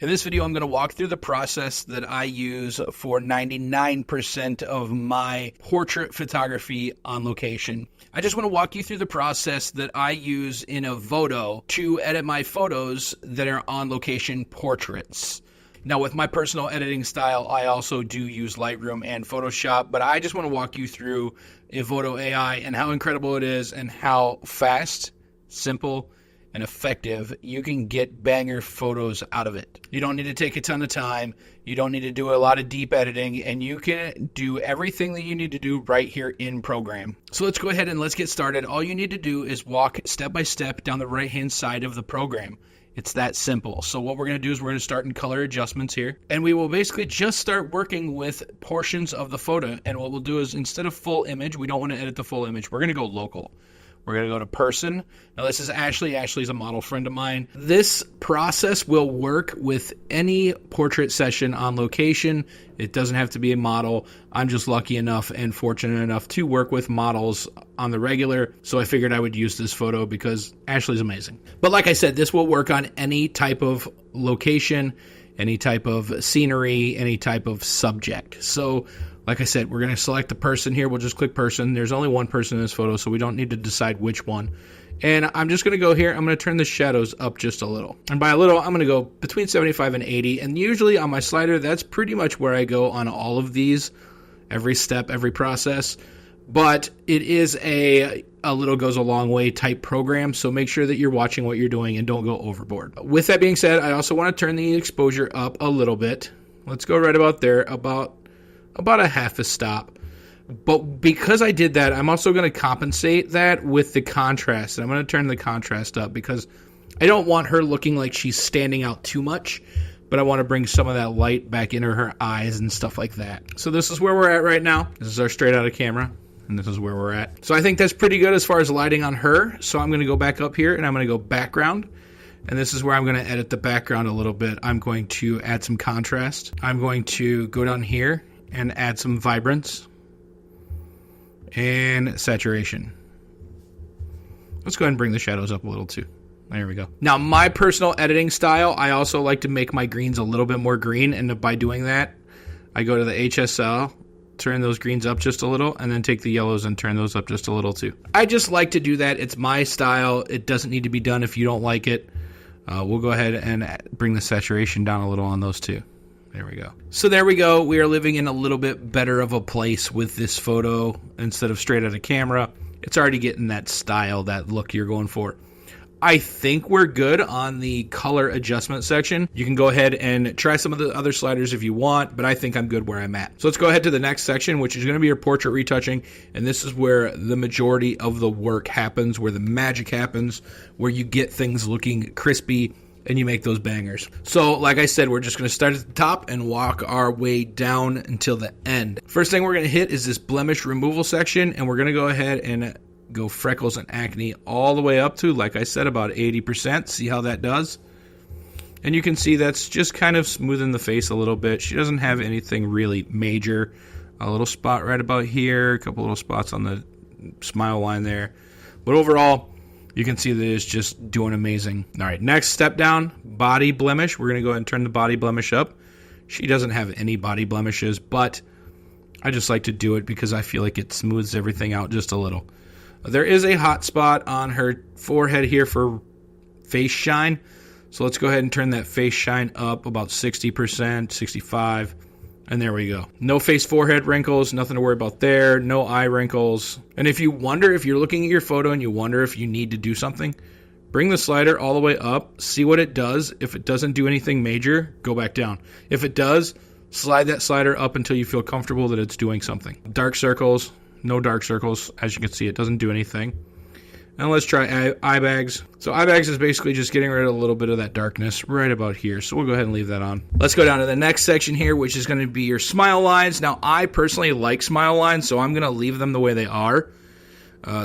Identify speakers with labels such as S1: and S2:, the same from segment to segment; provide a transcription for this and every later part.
S1: In this video, I'm going to walk through the process that I use for 99% of my portrait photography on location. I just want to walk you through the process that I use in Evoto to edit my photos that are on location portraits. Now, with my personal editing style, I also do use Lightroom and Photoshop, but I just want to walk you through Evoto AI and how incredible it is and how fast, simple, and effective you can get banger photos out of it. You don't need to take a ton of time. You don't need to do a lot of deep editing, and you can do everything that you need to do right here in program. So let's go ahead and let's get started. All you need to do is walk step by step down the right-hand side of the program. It's that simple. So what we're going to do is we're going to start in color adjustments here, and we will basically just start working with portions of the photo. And what we'll do is, instead of full image, we don't want to edit the full image. We're going to go local. We're going to go to person. Now, this is Ashley. Ashley's a model friend of mine. This process will work with any portrait session on location. It doesn't have to be a model. I'm just lucky enough and fortunate enough to work with models on the regular, so I figured I would use this photo because Ashley's amazing. But like I said, this will work on any type of location, any type of scenery, any type of subject. So like I said, we're going to select the person here. We'll just click person. There's only one person in this photo, so we don't need to decide which one. And I'm just going to go here. I'm going to turn the shadows up just a little. And by a little, I'm going to go between 75 and 80. And usually on my slider, that's pretty much where I go on all of these, every step, every process. But it is a little goes a long way type program, so make sure that you're watching what you're doing and don't go overboard. With that being said, I also want to turn the exposure up a little bit. Let's go right about there, about a half a stop. But because I did that, I'm also going to compensate that with the contrast. I'm going to turn the contrast up because I don't want her looking like she's standing out too much, but I want to bring some of that light back into her eyes and stuff like that. So this is where we're at right now. This is our straight out of camera, and this is where we're at. So I think that's pretty good as far as lighting on her. So I'm going to go back up here, and I'm going to go background. And this is where I'm going to edit the background a little bit. I'm going to add some contrast. I'm going to go down here and add some vibrance and saturation. Let's go ahead and bring the shadows up a little too. There we go. Now, my personal editing style, I also like to make my greens a little bit more green, and by doing that, I go to the HSL, turn those greens up just a little, and then take the yellows and turn those up just a little too. I just like to do that. It's my style. It doesn't need to be done if you don't like it. We'll go ahead and bring the saturation down a little on those two. There we go. So there we go. We are living in a little bit better of a place with this photo instead of straight out of camera. It's already getting that style, that look you're going for. I think we're good on the color adjustment section. You can go ahead and try some of the other sliders if you want, but I think I'm good where I'm at. So let's go ahead to the next section, which is going to be your portrait retouching. And this is where the majority of the work happens, where the magic happens, where you get things looking crispy and you make those bangers. So like I said, we're just going to start at the top and walk our way down until the end. First thing we're going to hit is this blemish removal section, and we're going to go ahead and go freckles and acne all the way up to, like I said, about 80%. See how that does? And you can see that's just kind of smoothing the face a little bit. She doesn't have anything really major. A little spot right about here, a couple little spots on the smile line there. But overall, you can see that it's just doing amazing. All right, next step down, body blemish. We're going to go ahead and turn the body blemish up. She doesn't have any body blemishes, but I just like to do it because I feel like it smooths everything out just a little. There is a hot spot on her forehead here for face shine. So let's go ahead and turn that face shine up about 60%, 65%. And there we go. No face forehead wrinkles, nothing to worry about there. No eye wrinkles. And if you wonder, if you're looking at your photo and you wonder if you need to do something, bring the slider all the way up, see what it does. If it doesn't do anything major, go back down. If it does, slide that slider up until you feel comfortable that it's doing something. Dark circles, no dark circles. As you can see, it doesn't do anything. And let's try eye bags. So eye bags is basically just getting rid of a little bit of that darkness right about here. So we'll go ahead and leave that on. Let's go down to the next section here, which is going to be your smile lines. Now, I personally like smile lines, so I'm going to leave them the way they are.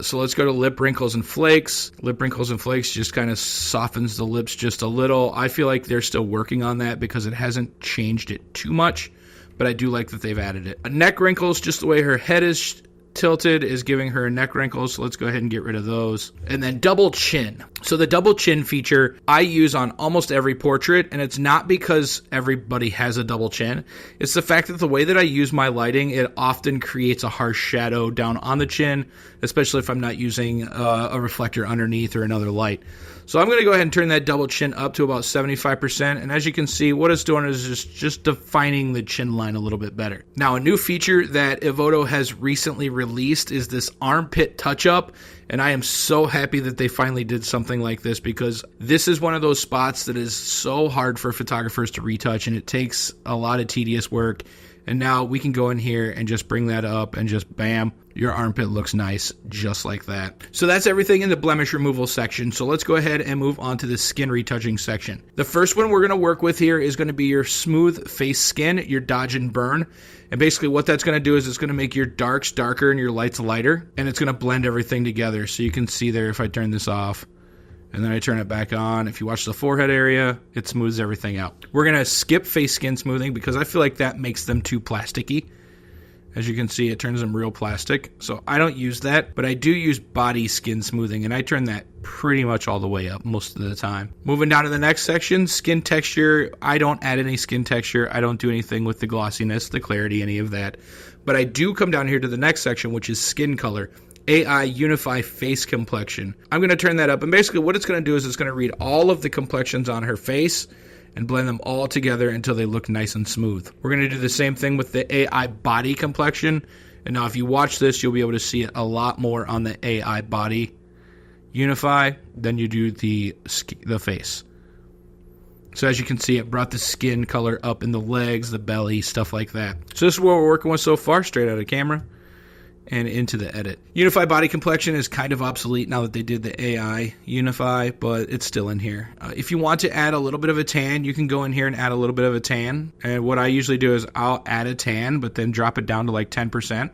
S1: So let's go to lip wrinkles and flakes. Lip wrinkles and flakes just kind of softens the lips just a little. I feel like they're still working on that because it hasn't changed it too much, but I do like that they've added it. Neck wrinkles, just the way her head is tilted, is giving her neck wrinkles, so let's go ahead and get rid of those. And then double chin. So the double chin feature I use on almost every portrait, and it's not because everybody has a double chin. It's the fact that the way that I use my lighting, it often creates a harsh shadow down on the chin, especially if I'm not using a reflector underneath or another light. So I'm going to go ahead and turn that double chin up to about 75%, and as you can see, what it's doing is just defining the chin line a little bit better. Now, a new feature that Evoto has recently released is this armpit touch-up, and I am so happy that they finally did something like this, because this is one of those spots that is so hard for photographers to retouch, and it takes a lot of tedious work. And now we can go in here and just bring that up and just bam, your armpit looks nice just like that. So that's everything in the blemish removal section. So let's go ahead and move on to the skin retouching section. The first one we're going to work with here is going to be your smooth face skin, your dodge and burn. And basically what that's going to do is it's going to make your darks darker and your lights lighter, and it's going to blend everything together. So you can see there, if I turn this off and then I turn it back on, if you watch the forehead area, it smooths everything out. We're going to skip face skin smoothing because I feel like that makes them too plasticky. As you can see, it turns them real plastic. So I don't use that, but I do use body skin smoothing, and I turn that pretty much all the way up most of the time. Moving down to the next section, skin texture. I don't add any skin texture. I don't do anything with the glossiness, the clarity, any of that. But I do come down here to the next section, which is skin color. AI Unify Face Complexion. I'm going to turn that up, and basically what it's going to do is it's going to read all of the complexions on her face and blend them all together until they look nice and smooth. We're going to do the same thing with the AI Body Complexion, and now if you watch this, you'll be able to see it a lot more on the AI Body Unify than you do the face. So as you can see, it brought the skin color up in the legs, the belly, stuff like that. So this is what we're working with so far, straight out of camera and into the edit. Unify Body Complexion is kind of obsolete now that they did the AI Unify, but it's still in here. If you want to add a little bit of a tan, you can go in here and add a little bit of a tan. And what I usually do is I'll add a tan, but then drop it down to like 10%.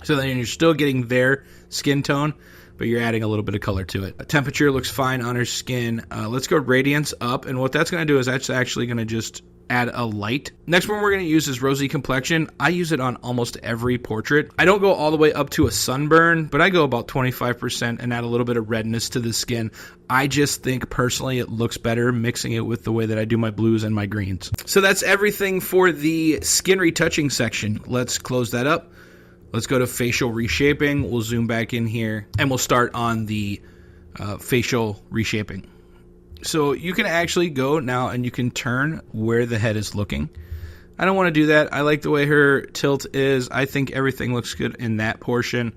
S1: So then you're still getting their skin tone, but you're adding a little bit of color to it. Temperature looks fine on her skin. Let's go radiance up, and what that's going to do is that's actually going to just add a light. Next one we're going to use is rosy complexion. I use it on almost every portrait. I don't go all the way up to a sunburn, but I go about 25% and add a little bit of redness to the skin. I just think personally it looks better mixing it with the way that I do my blues and my greens. So that's everything for the skin retouching section. Let's close that up. Let's go to facial reshaping. We'll zoom back in here and we'll start on the facial reshaping. So you can actually go now and you can turn where the head is looking. I don't want to do that. I like the way her tilt is. I think everything looks good in that portion.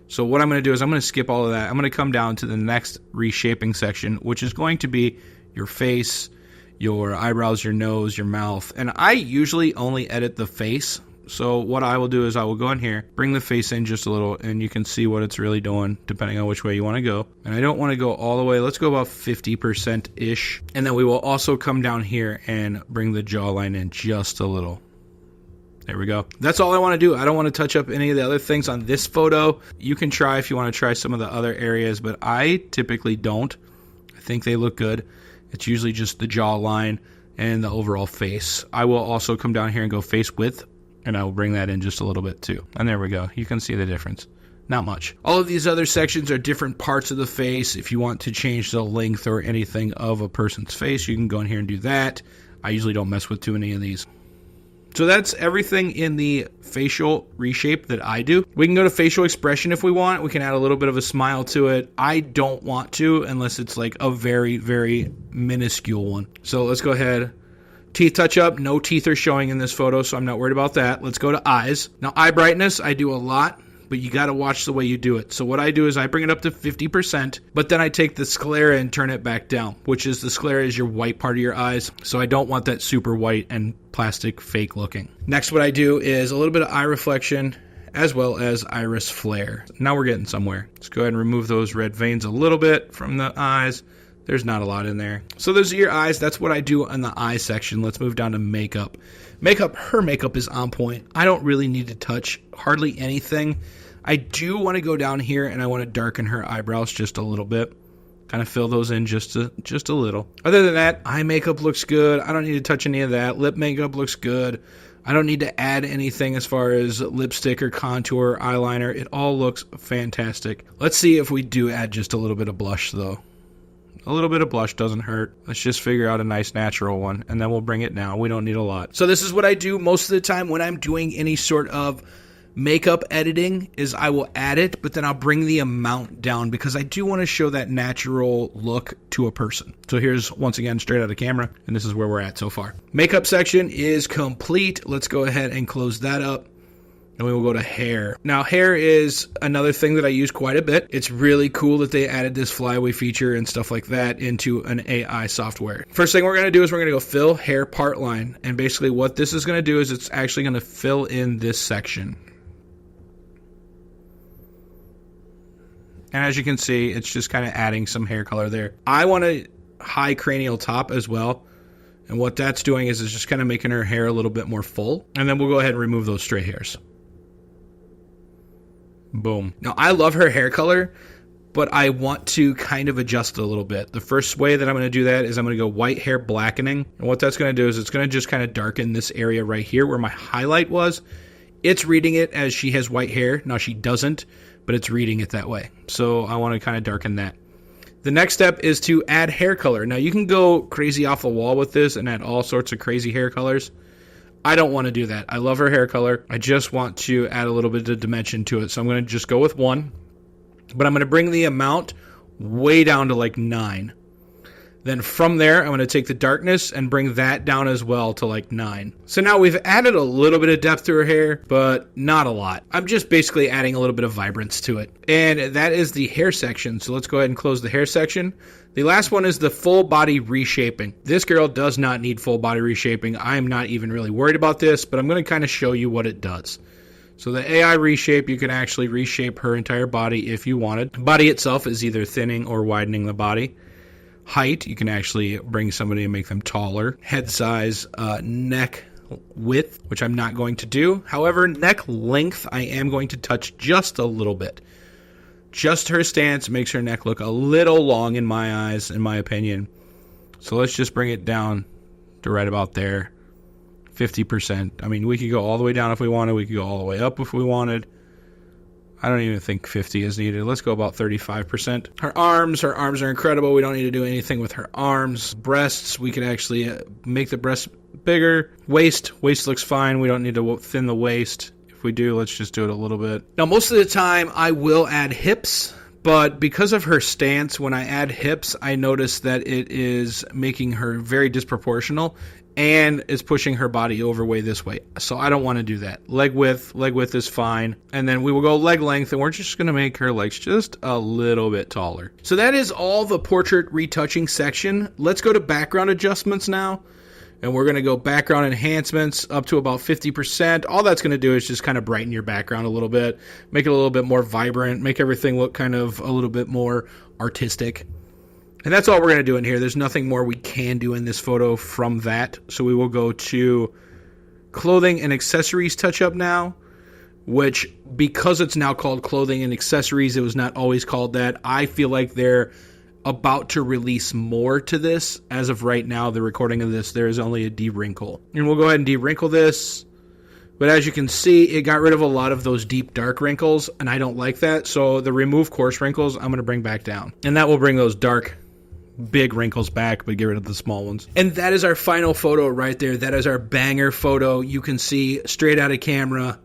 S1: So what I'm going to do is I'm going to skip all of that. I'm going to come down to the next reshaping section, which is going to be your face, your eyebrows, your nose, your mouth. And I usually only edit the face. So what I will do is I will go in here, bring the face in just a little, and you can see what it's really doing depending on which way you want to go. And I don't want to go all the way. Let's go about 50%-ish. And then we will also come down here and bring the jawline in just a little. There we go. That's all I want to do. I don't want to touch up any of the other things on this photo. You can try if you want to try some of the other areas, but I typically don't. I think they look good. It's usually just the jawline and the overall face. I will also come down here and go face width, and I will bring that in just a little bit too. And there we go. You can see the difference. Not much. All of these other sections are different parts of the face. If you want to change the length or anything of a person's face, you can go in here and do that. I usually don't mess with too many of these. So that's everything in the facial reshape that I do. We can go to facial expression if we want. We can add a little bit of a smile to it. I don't want to unless it's like a very, very minuscule one. So let's go ahead. Teeth touch up. No teeth are showing in this photo, so I'm not worried about that. Let's go to eyes. Now, eye brightness, I do a lot, but you got to watch the way you do it. So what I do is I bring it up to 50%, but then I take the sclera and turn it back down, which is the sclera is your white part of your eyes. So I don't want that super white and plastic fake looking. Next, what I do is a little bit of eye reflection as well as iris flare. Now we're getting somewhere. Let's go ahead and remove those red veins a little bit from the eyes. There's not a lot in there. So those are your eyes. That's what I do in the eye section. Let's move down to makeup. Her makeup is on point. I don't really need to touch hardly anything. I do want to go down here and I want to darken her eyebrows just a little bit. Kind of fill those in just a little. Other than that, eye makeup looks good. I don't need to touch any of that. Lip makeup looks good. I don't need to add anything as far as lipstick or contour or eyeliner. It all looks fantastic. Let's see if we do add just a little bit of blush though. A little bit of blush doesn't hurt. Let's just figure out a nice natural one, and then we'll bring it down. We don't need a lot. So this is what I do most of the time when I'm doing any sort of makeup editing, is I will add it, but then I'll bring the amount down because I do want to show that natural look to a person. So here's, once again, straight out of camera, and this is where we're at so far. Makeup section is complete. Let's go ahead and close that up. And we will go to hair. Now, hair is another thing that I use quite a bit. It's really cool that they added this flyaway feature and stuff like that into an AI software. First thing we're going to do is we're going to go fill hair part line. And basically what this is going to do is it's actually going to fill in this section. And as you can see, it's just kind of adding some hair color there. I want a high cranial top as well. And what that's doing is it's just kind of making her hair a little bit more full. And then we'll go ahead and remove those stray hairs. Boom. Now, I love her hair color, but I want to kind of adjust it a little bit. The first way that I'm going to do that is I'm going to go white hair blackening. And what that's going to do is it's going to just kind of darken this area right here where my highlight was. It's reading it as she has white hair. Now, she doesn't, but it's reading it that way. So I want to kind of darken that. The next step is to add hair color. Now, you can go crazy off the wall with this and add all sorts of crazy hair colors. I don't want to do that. I love her hair color. I just want to add a little bit of dimension to it. So I'm going to just go with 1. But I'm going to bring the amount way down to like 9. Then from there, I'm going to take the darkness and bring that down as well to like 9. So now we've added a little bit of depth to her hair, but not a lot. I'm just basically adding a little bit of vibrance to it. And that is the hair section. So let's go ahead and close the hair section. The last one is the full body reshaping. This girl does not need full body reshaping. I'm not even really worried about this, but I'm going to kind of show you what it does. So the AI reshape, you can actually reshape her entire body if you wanted. The body itself is either thinning or widening the body. Height, you can actually bring somebody and make them taller. Head size, neck width, which I'm not going to do. However, neck length, I am going to touch just a little bit. Just her stance makes her neck look a little long in my eyes, in my opinion. So let's just bring it down to right about there. 50%. I mean, we could go all the way down if we wanted. We could go all the way up if we wanted. I don't even think 50 is needed. Let's go about 35%. Her arms are incredible. We don't need to do anything with her arms. Breasts, we can actually make the breasts bigger. Waist looks fine. We don't need to thin the waist. If we do, let's just do it a little bit. Now, most of the time, I will add hips, but because of her stance, when I add hips, I notice that it is making her very disproportional and it's pushing her body over way this way. So I don't want to do that. Leg width is fine. And then we will go leg length, and we're just going to make her legs just a little bit taller. So that is all the portrait retouching section. Let's go to background adjustments now. And we're going to go background enhancements up to about 50%. All that's going to do is just kind of brighten your background a little bit, make it a little bit more vibrant, make everything look kind of a little bit more artistic. And that's all we're going to do in here. There's nothing more we can do in this photo from that. So we will go to clothing and accessories touch up now, which because it's now called clothing and accessories, it was not always called that. I feel like they're about to release more to this. As of right now, the recording of this, there is only a de-wrinkle. And we'll go ahead and de-wrinkle this. But as you can see, it got rid of a lot of those deep, dark wrinkles, and I don't like that. So the remove coarse wrinkles, I'm going to bring back down. And that will bring those dark, big wrinkles back, but get rid of the small ones. And that is our final photo right there. That is our banger photo. You can see straight out of camera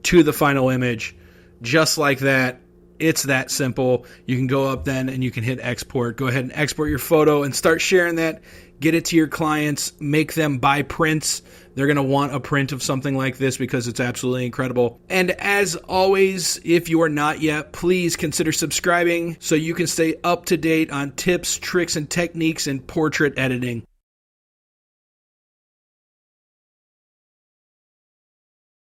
S1: to the final image, just like that. It's that simple. You can go up then and you can hit export. Go ahead and export your photo and start sharing that. Get it to your clients. Make them buy prints. They're going to want a print of something like this because it's absolutely incredible. And as always, if you are not yet, please consider subscribing so you can stay up to date on tips, tricks, and techniques in portrait editing.